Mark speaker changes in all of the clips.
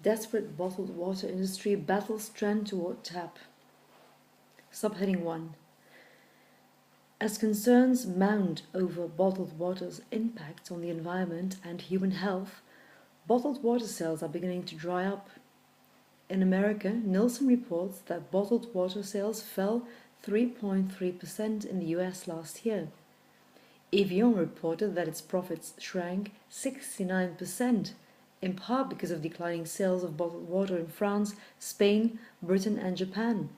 Speaker 1: Desperate bottled water industry battles trend toward tap. Subheading 1. As concerns mount over bottled water's impact on the environment and human health, bottled water sales are beginning to dry up. In America, Nielsen reports that bottled water sales fell 3.3% in the US last year. Evian reported that its profits shrank 69%, in part because of declining sales of bottled water in France, Spain, Britain and Japan.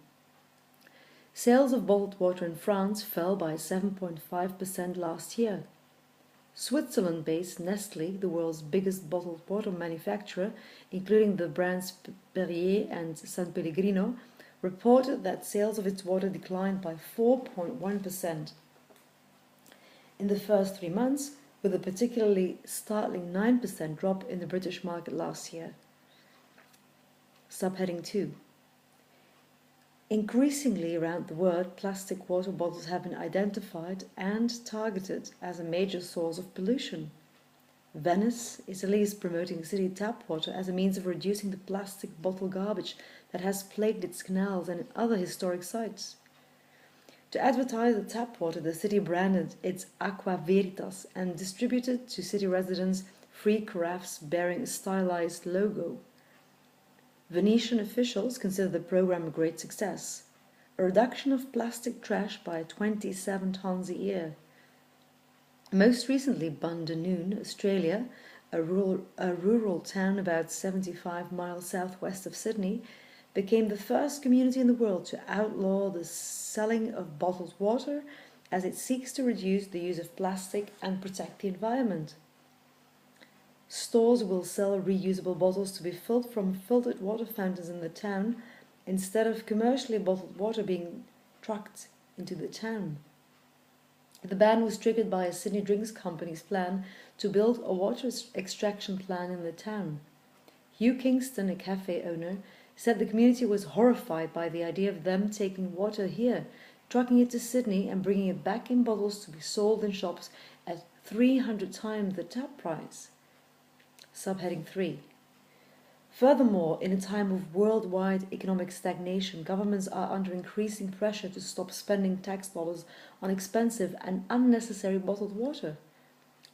Speaker 1: Sales of bottled water in France fell by 7.5% last year. Switzerland-based Nestlé, the world's biggest bottled water manufacturer, including the brands Perrier and San Pellegrino, reported that sales of its water declined by 4.1% in the first 3 months, with a particularly startling 9% drop in the British market last year. Subheading 2. Increasingly around the world, plastic water bottles have been identified and targeted as a major source of pollution. Venice, Italy, is promoting city tap water as a means of reducing the plastic bottle garbage that has plagued its canals and other historic sites. To advertise the tap water, the city branded its Aqua Veritas and distributed to city residents free carafes bearing a stylized logo. Venetian officials consider the program a great success, a reduction of plastic trash by 27 tons a year. Most recently, Bundanoon, Australia, a rural town about 75 miles southwest of Sydney, became the first community in the world to outlaw the selling of bottled water as it seeks to reduce the use of plastic and protect the environment. Stores will sell reusable bottles to be filled from filtered water fountains in the town instead of commercially bottled water being trucked into the town. The ban was triggered by a Sydney Drinks Company's plan to build a water extraction plant in the town. Hugh Kingston, a cafe owner, said the community was horrified by the idea of them taking water here, trucking it to Sydney and bringing it back in bottles to be sold in shops at 300 times the tap price. Subheading 3. Furthermore, in a time of worldwide economic stagnation, governments are under increasing pressure to stop spending tax dollars on expensive and unnecessary bottled water.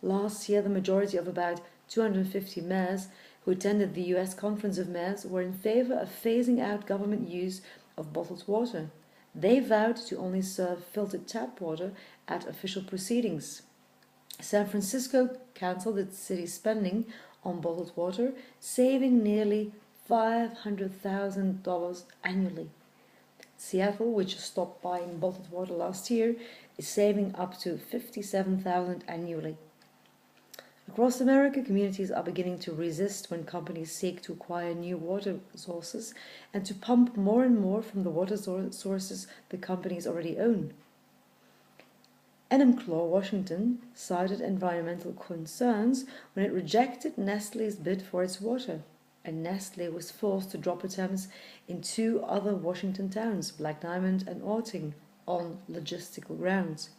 Speaker 1: Last year, the majority of about 250 mayors who attended the US Conference of Mayors were in favor of phasing out government use of bottled water. They vowed to only serve filtered tap water at official proceedings. San Francisco cancelled its city's spending on bottled water, saving nearly $500,000 annually. Seattle, which stopped buying bottled water last year, is saving up to $57,000 annually. Across America, communities are beginning to resist when companies seek to acquire new water sources and to pump more and more from the water sources the companies already own. Enumclaw, Washington, cited environmental concerns when it rejected Nestlé's bid for its water, and Nestlé was forced to drop attempts in 2 other Washington towns, Black Diamond and Orting, on logistical grounds.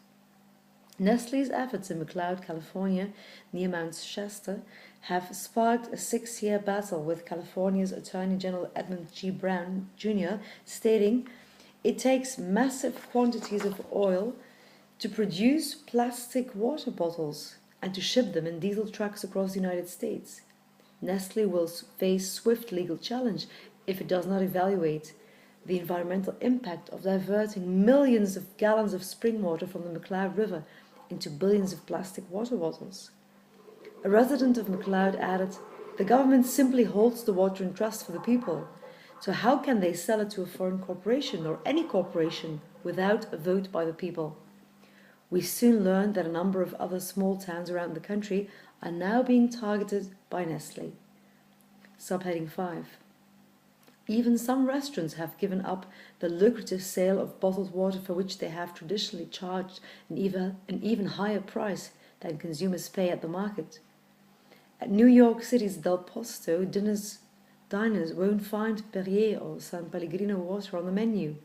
Speaker 1: Nestlé's efforts in McLeod, California, near Mount Shasta, have sparked a 6-year battle with California's Attorney General Edmund G. Brown, Jr., stating it takes massive quantities of oil to produce plastic water bottles and to ship them in diesel trucks across the United States. Nestlé will face swift legal challenge if it does not evaluate the environmental impact of diverting millions of gallons of spring water from the McLeod River into billions of plastic water bottles. A resident of McLeod added, "The government simply holds the water in trust for the people, so how can they sell it to a foreign corporation or any corporation without a vote by the people?" We soon learned that a number of other small towns around the country are now being targeted by Nestlé. Subheading 5. Even some restaurants have given up the lucrative sale of bottled water for which they have traditionally charged an even higher price than consumers pay at the market. At New York City's Del Posto, diners won't find Perrier or San Pellegrino water on the menu.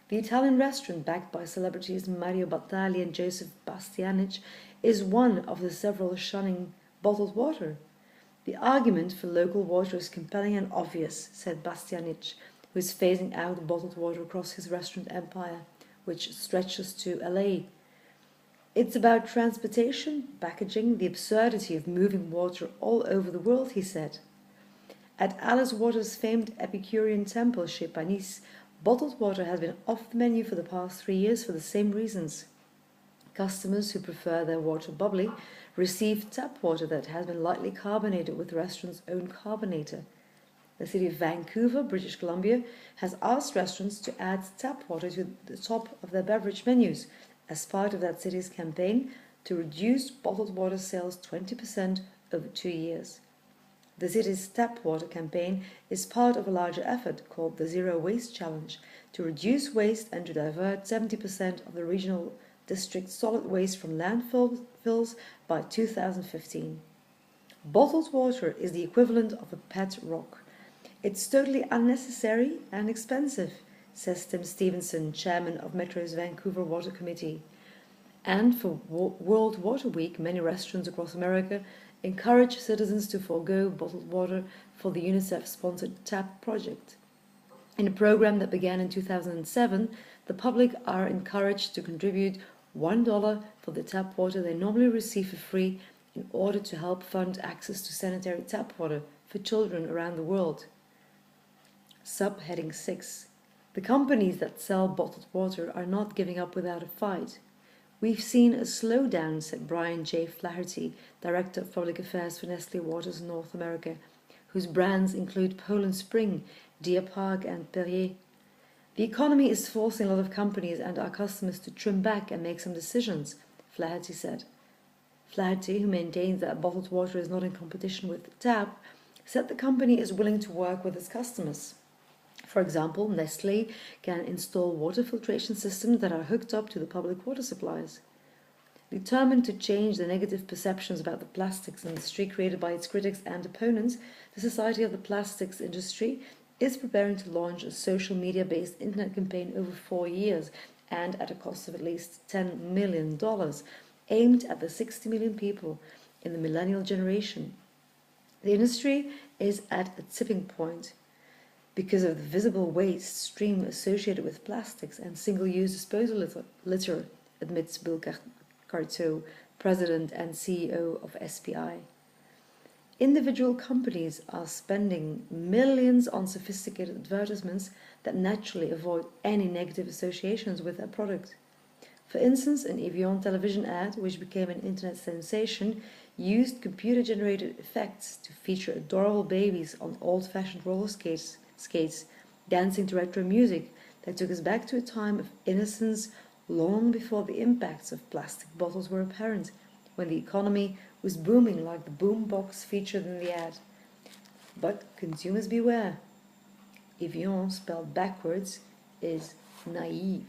Speaker 1: The Italian restaurant, backed by celebrities Mario Batali and Joseph Bastianich, is one of the several shunning bottled water. The argument for local water is compelling and obvious, said Bastianich, who is phasing out bottled water across his restaurant empire, which stretches to LA. It's about transportation, packaging, the absurdity of moving water all over the world, he said. At Alice Waters' famed Epicurean temple, Chez Panisse, bottled water has been off the menu for the past 3 years for the same reasons. Customers who prefer their water bubbly receive tap water that has been lightly carbonated with the restaurant's own carbonator. The city of Vancouver, British Columbia, has asked restaurants to add tap water to the top of their beverage menus as part of that city's campaign to reduce bottled water sales 20% over 2 years. The city's tap water campaign is part of a larger effort called the Zero Waste Challenge to reduce waste and to divert 70% of the regional district's solid waste from landfills by 2015. Bottled water is the equivalent of a pet rock. It's totally unnecessary and expensive, says Tim Stevenson, chairman of Metro's Vancouver Water Committee. And for World Water Week, many restaurants across America encourage citizens to forego bottled water for the UNICEF-sponsored TAP project. In a program that began in 2007, the public are encouraged to contribute $1 for the tap water they normally receive for free in order to help fund access to sanitary tap water for children around the world. Subheading 6. The companies that sell bottled water are not giving up without a fight. We've seen a slowdown, said Brian J. Flaherty, Director of Public Affairs for Nestlé Waters North America, whose brands include Poland Spring, Deer Park and Perrier. The economy is forcing a lot of companies and our customers to trim back and make some decisions, Flaherty said. Flaherty, who maintains that bottled water is not in competition with tap, said the company is willing to work with its customers. For example, Nestlé can install water filtration systems that are hooked up to the public water supplies. Determined to change the negative perceptions about the plastics industry created by its critics and opponents, the Society of the Plastics Industry is preparing to launch a social media-based internet campaign over 4 years and at a cost of at least $10 million, aimed at the 60 million people in the millennial generation. The industry is at a tipping point because of the visible waste stream associated with plastics and single-use disposal litter, admits Bill Carto, president and CEO of SPI. Individual companies are spending millions on sophisticated advertisements that naturally avoid any negative associations with their product. For instance, an Evian television ad, which became an internet sensation, used computer-generated effects to feature adorable babies on old-fashioned roller skates, dancing to retro music that took us back to a time of innocence long before the impacts of plastic bottles were apparent, when the economy was booming like the boombox featured in the ad. But consumers beware. Evian, spelled backwards, is naive.